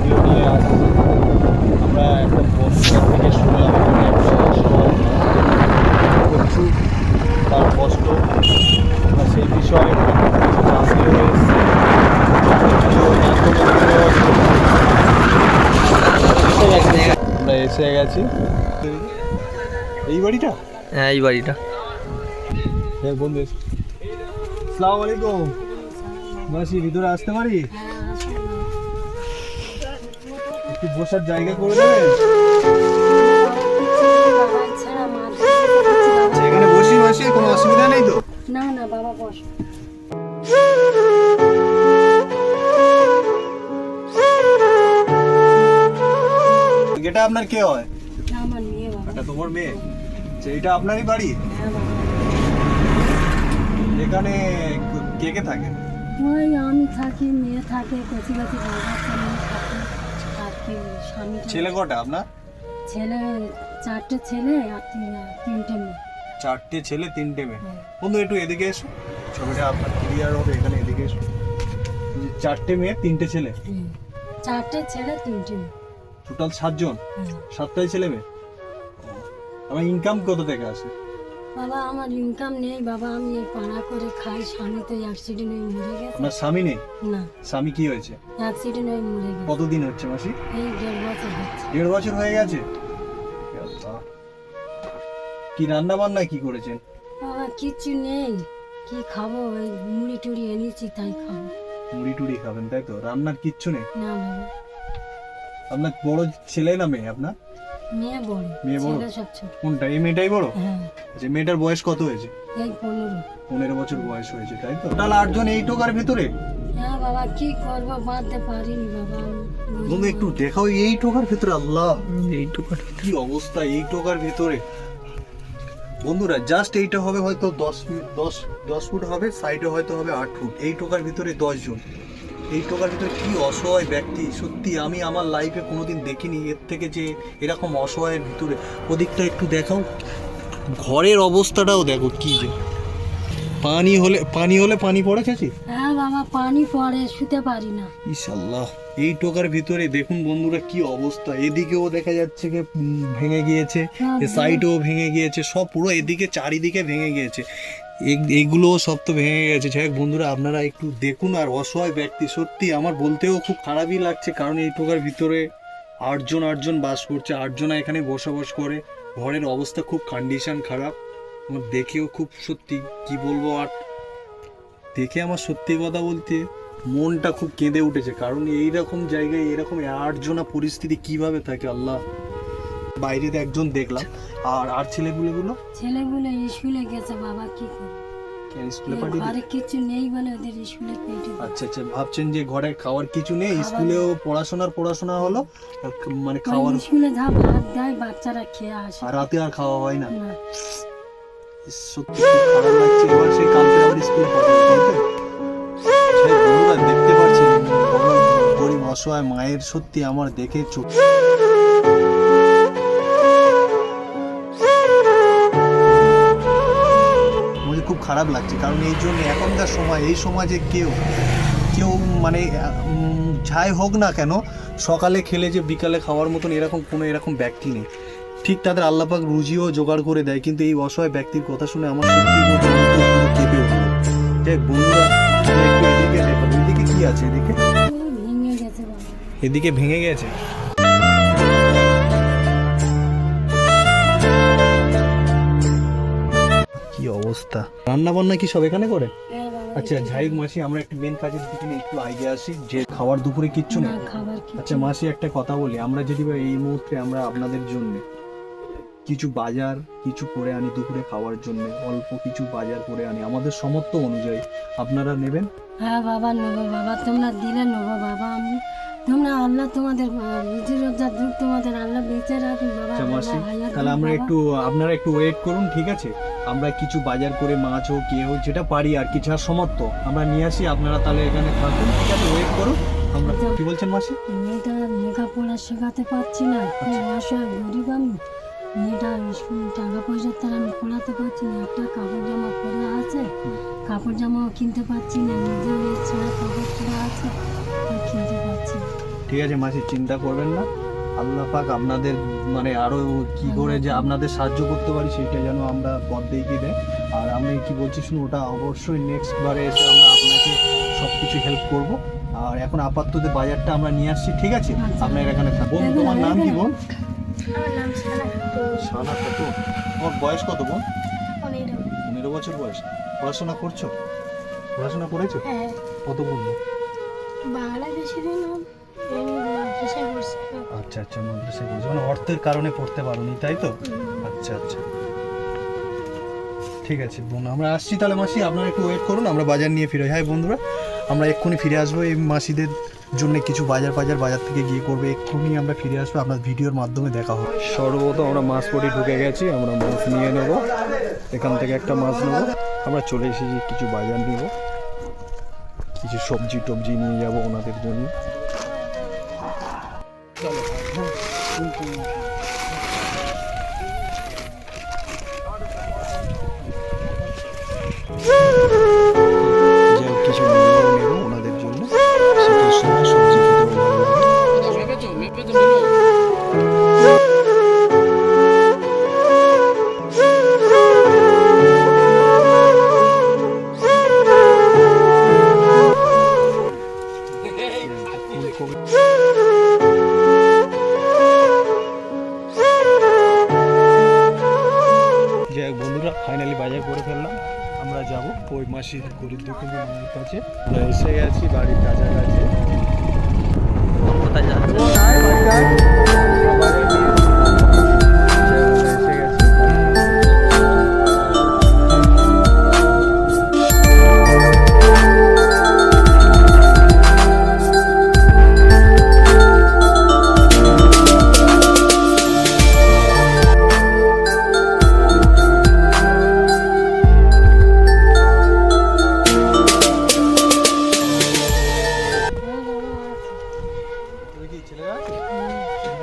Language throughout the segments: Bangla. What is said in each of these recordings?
ভিডিও নিয়ে আসছি। আমরা একটা বন্ধুদের থেকে শুনলাম একটা অসহায় প্রচুর তার কষ্ট, আমরা সেই বিষয়ে কিছু জানতেও এসেছি। আমরা এসে গেছি এই বাড়িটা। হ্যাঁ এই বাড়িটা। হ্যাঁ বন্ধু, আসসালামু আলাইকুম। মাসি ভিতরে আসতে পারি? একটু বসার জায়গা করে দেবেন? এখানে বসি মাসি, কোনো অসুবিধা নেই তো? না না বাবা বস। এটা আপনার কে হয়? আমার মেয়ে বাবা। এটা তোমার মেয়ে? আচ্ছা, এটা আপনারই বাড়ি? হ্যাঁ বাবা। এখানে কে কে থাকে? ওই আমি থাকি, মেয়ে থাকে, কচি কচি বাবা ছেলে থাকে, আর কি স্বামী। ছেলে কটা আপনার? ছেলে 4টে ছেলে আর 3টে মেয়ে। 4টে ছেলে 3টে মেয়ে। হ্যাঁ। বন্ধু একটু এদিকে এসো, ছবিটা আপনার ক্লিয়ার হবে। এখানে এদিকে এসো। 4টে মেয়ে 3টে ছেলে? 4টে ছেলে 3টে মেয়ে। টোটাল 7 জন? হ্যাঁ। 7টাই ছেলে মেয়ে। আমার ইনকাম কত থেকে আসে? বাবা আমার ইনকাম নেই বাবা, আমি এই পাড়া করে খাই। স্বামী তো অ্যাক্সিডেন্ট হয়ে মরে গেছে। আপনার স্বামী নেই? না, স্বামী কি হয়েছে? অ্যাক্সিডেন্ট হয়ে মরে গেছে। কতদিন হচ্ছে মাসি? এই 1.5 বছর হচ্ছে। 1.5 বছর হয়ে গেছে? হে আল্লাহ। কি রান্না বান্না কি করেছেন? বাবা কিচ্ছু নেই, কি খাবো? ওই মুড়ি টুড়ি এনেছি তাই খাবো। মুড়ি টুড়ি খাবেন তাই তো? রান্নার কিচ্ছু নেই? না বাবা। আপনার বড় ছেলে না মেয়ে আপনার? মেয়ে বড়, মেয়ে বড়? ছেলে সব ছোট। কোনটা, এই মেয়েটাই বড়? হ্যাঁ যে মেয়েটার বয়স কত হয়েছে? এই 15। 15 বছর বয়স হয়েছে তাই তো? টোটাল 8 জন এই টোকার ভিতরে? হ্যাঁ বাবা কি করবো, বাঁধতে পারিনি বাবা আমি। বন্ধু একটু দেখাও এই টোকার ভিতরে। আল্লাহ এইটুকু। কি অবস্থা এই টোকার ভিতরে। বন্ধুরা জাস্ট এইটা হবে হয়তো 10 ফুট হবে, সাইডে হয়তো হবে 8 ফুট। এই টোকার ভিতরে 10 জন। এই টোকার ভিতরে কি অসহায় ব্যক্তি, সত্যি আমি আমার লাইফে কোনোদিন দেখিনি এর থেকে যে এরকম অসহায়ের ভিতরে। ওদিকটা একটু দেখাও, ঘরের অবস্থাটাও দেখো কি যে। পানি হলে পানি পড়ে গেছে। হ্যাঁ বাবা পানি পড়ে, শুতে পারি না। ইনশাআল্লাহ এই টোকার ভিতরে দেখুন বন্ধুরা কি অবস্থা। এদিকেও দেখা যাচ্ছে যে ভেঙে গিয়েছে, এ সাইডেও ভেঙে গিয়েছে, সব পুরো এদিকে চারিদিকে ভেঙে গিয়েছে। এইগুলোও সব তো ভেঙে গেছে। যাই হোক বন্ধুরা আপনারা একটু দেখুন। আর অসহায় ব্যক্তি, সত্যি আমার বলতেও খুব খারাপই লাগছে, কারণ এই টোকার ভিতরে 8 জন বাস করছে। 8 জন এখানে বসবাস করে। ঘরের অবস্থা খুব কন্ডিশন খারাপ। আমার দেখেও খুব, সত্যি কি বলবো, আর দেখে আমার সত্যি কথা বলতে মনটা খুব কেঁদে উঠেছে। কারণ এইরকম জায়গায় এরকম 8 জনা পরিস্থিতি কিভাবে থাকে আল্লাহ। বাইরে তো একজন দেখলাম, আর ছেলেগুলো ছেলেগুলো স্কুলে গেছে বাবা, কি করবো? স্কুলে পাঠিয়ে ঘরে কিছু নেই বলে ওদের স্কুলে পেটে। আচ্ছা আচ্ছা, ভাবছেন যে ঘরে খাওয়ার কিছু নেই, স্কুলেও পড়াশোনা হলো, মানে খাওয়ার স্কুলে যা ভাত দেয় বাচ্চারা খেয়ে আসে, আর রাতে আর খাওয়া হয় না। না। সত্যি খুব খারাপ লাগছে। এবার সেই কালকে আবার স্কুল পাঠাতে বন্ধুরা দেখতে পাচ্ছেন গরিব অসহায় মায়ের, সত্যি আমার দেখে চোখ খুব খারাপ লাগছে। কারণ এই জন্য এখনকার সময়, এই সমাজে কেউ মানে যাই হোক না কেন, সকালে খেলে যে বিকালে খাওয়ার মতন এরকম কোনো এরকম ব্যক্তি নেই। ঠিক তাদের আল্লাপাক রুজিও জোগাড় করে দেয়, কিন্তু এই অসহায় ব্যক্তির কথা শুনে আমার সত্যি কেঁপে উঠলো। দেখ বন্ধুরা একটু এদিকে দেখো, এদিকে কি আছে? ভেঙে গেছে বাবা। এদিকে ভেঙে গেছে। কি অবস্থা। রান্না বান্না কি সব এখানে করে? হ্যাঁ বাবা। আচ্ছা যাই হোক মাসি, আমরা একটু মেন কাজের দিকে একটু আগে আসি। যে খাবার দুপুরে কিচ্ছু না নেই? খাবার কি? আচ্ছা মাসি একটা কথা বলি, আমরা যদি এই মুহূর্তে আমরা আপনাদের জন্য কিছু বাজার কিছু করে আনি, দুপুরে খাওয়ার জন্য অল্প কিছু বাজার করে আনি আমাদের সামর্থ্য অনুযায়ী, আপনারা নেবেন? হ্যাঁ বাবা নেবো বাবা, তোমরা দিলে নেবো বাবা। আমি তোমরা আল্লাহ তোমাদের রুজি রোজগার দুঃখ তোমাদের আল্লাহ বেঁচে রাখুন বাবা। আচ্ছা মাসি আল্লাহ তাহলে আমরা একটু, আপনারা একটু ওয়েট করুন, ঠিক আছে? আমরা কিছু বাজার করে মাছ হোক কে হোক যেটা পারি আর কিছু আর সামর্থ্য আমরা নিয়ে আসি। আপনারা তাহলে এখানে থাকুন, ঠিক আছে? ওয়েট করুন। আমরা কি বলছেন মাসি? মেয়েটা লেখাপড়া শেখাতে পারছি না, খুব অসহায় গরিব আমি। মেয়েটা স্কুল টাকা পয়সার তারা আমি পড়াতে পারছি না। একটা কাপড় জামা পরে আছে, কাপড় জামাও কিনতে পারছি না। নিজের ছেঁড়া কাপড় পরা আছে, কিনতে পারছি না। ঠিক আছে মাসি, চিন্তা করবেন না। আল্লাহ পাক আপনাদের মানে আরো কি করে যে আপনাদের সাহায্য করতে পারি সেটা যেন আমরা পথ দেখিয়ে দেয়। আর আমি কি বলছি শুনুন, ওটা অবশ্যই নেক্সট বারে এসে আমরা আপনাকে সব কিছু হেল্প করব। আর এখন আপাতত বাজারটা আমরা নিয়ে আসছি, ঠিক আছে? আপনার এখানে বোন, তোমার নাম কি বোন? আমার নাম সানা খাতুন। তোমার বয়স কত বোন? 15। 15 বছর বয়স। পড়াশোনা করছো? পড়াশোনা করেছো? হ্যাঁ, কত বললো? বাংলা বেশি দিন মাদ্রাসায় পড়ছি। আচ্ছা আচ্ছা, মাদ্রাসায় পড়ছো, মানে অর্থের কারণে পড়তে পারোনি, তাই তো? আচ্ছা আচ্ছা, ঠিক আছে বোন, আমরা আসছি তাহলে মাসি, আপনারা একটু ওয়েট করুন, আমরা বাজার নিয়ে ফিরে। হ্যাঁ বন্ধুরা, আমরা এক্ষুনি ফিরে আসবো। এই মাসিদের জন্য কিছু বাজার থেকে গিয়ে করবে, এক্ষুনি আমরা ফিরে আসবো, আপনার ভিডিওর মাধ্যমে দেখা হবে। সর্বপ্রথম আমরা মাছ পটি ঢুকে গেছি, আমরা মাছ নিয়ে নেবো, এখান থেকে একটা মাছ নেবো। আমরা চলে এসেছি, কিছু বাজার নেবো, কিছু সবজি টবজি নিয়ে যাবো ওনাদের জন্য। যাই হোক, কিছু নেবো ওনাদের জন্য, শীতের সময় সবজি খেতেও ভালো লাগে। যাই হোক বন্ধুরা, ফাইনালি বাজার করে ফেললাম। আমরা যাব ওই মাসির গরিব দুঃখী মায়ের কাছে। আমরা এসে গেছি বাড়ির কাছাকাছি। কোথায় যাচ্ছে? এসে গেছি।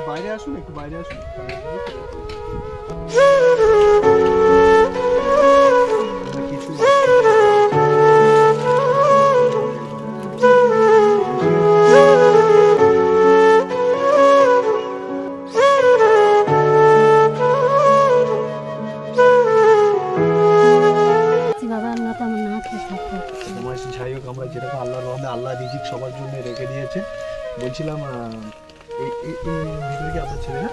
বাইরে আসুন, একটু বাইরে আসুন। কিছু বাবা, আমরা তো আমার না খেয়ে থাকবো। মাসি, যাই হোক, আমরা যেরকম আল্লাহর রহমতে আল্লাহ রিজিক সবার জন্য রেখে দিয়েছে। বলছিলাম এই ভিতরে কি আপনার ছেলে না?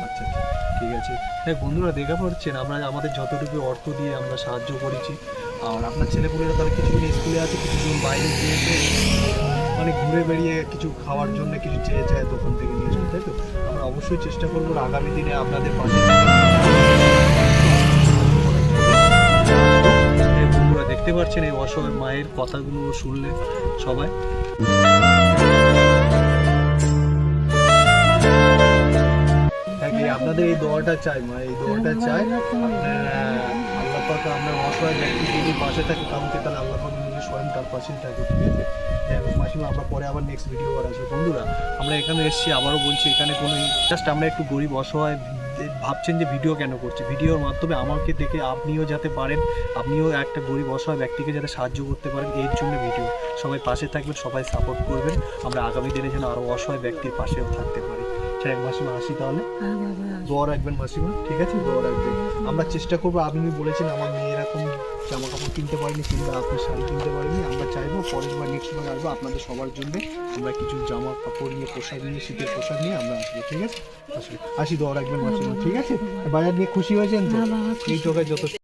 আচ্ছা আচ্ছা, ঠিক আছে। হ্যাঁ বন্ধুরা, দেখা পাচ্ছেন আমরা আমাদের যতটুকু অর্থ দিয়ে আমরা সাহায্য করেছি। আর আপনার ছেলেপুলেরা তাহলে কিছুদিন স্কুলে আছে, কিছুদিন বাইরে গিয়েছে, মানে ঘুরে বেরিয়ে কিছু খাওয়ার জন্য কিছু চেয়ে চায় দোকান থেকে নিয়ে আসবে, তাই তো? আমরা অবশ্যই চেষ্টা করবো আগামী দিনে আপনাদের পাশে। বন্ধুরা দেখতে পাচ্ছেন এই অসহায় মায়ের কথাগুলো শুনলে সবাই। আপনাদের এই দোয়াটা চাই মা, এই দোয়াটা চাই। আল্লাহ পাক আমরা অসহায় ব্যক্তি যদি পাশে থাকে কাউকে, তাহলে আল্লাহ পাক নিজে স্বয়ং তার পাশেই থাকে, ঠিক আছে? মাসিমা, আমরা পরে আবার নেক্সট ভিডিও আর আসবো। বন্ধুরা, আমরা এখানে এসেছি, আবারও বলছি, এখানে কোনো জাস্ট আমরা একটু গরিব অসহায়, ভাবছেন যে ভিডিও কেন করছি, ভিডিওর মাধ্যমে আমাকে দেখে আপনিও যাতে পারেন, আপনিও একটা গরিব অসহায় ব্যক্তিকে যাতে সাহায্য করতে পারেন, এর জন্য ভিডিও। সবাই পাশে থাকবেন, সবাই সাপোর্ট করবেন, আমরা আগামী দিনে যেন আরও অসহায় ব্যক্তির পাশেও থাকতে পারি। ঠিক মাসিমা, আসি তাহলে। দোয়া রাখবেন মাসিমা, ঠিক আছে? দোয়া রাখবেন। আমরা চেষ্টা করবো, আপনি বলেছেন আমার মেয়ে এরকম জামা কাপড় কিনতে পারিনি কিংবা আপনি শাড়ি কিনতে পারিনি, আমরা চাইবো পরের বার নেক্সট বার আসবো আপনাদের সবার জন্য, আমরা কিছু জামা কাপড় নিয়ে, পোশাক নিয়ে, শীতের পোশাক নিয়ে আমরা আসবো, ঠিক আছে? আসি, দোয়া রাখবেন মাসিমা, ঠিক আছে? বাজার নিয়ে খুশি হয়েছেন তো? এই টোকায় যত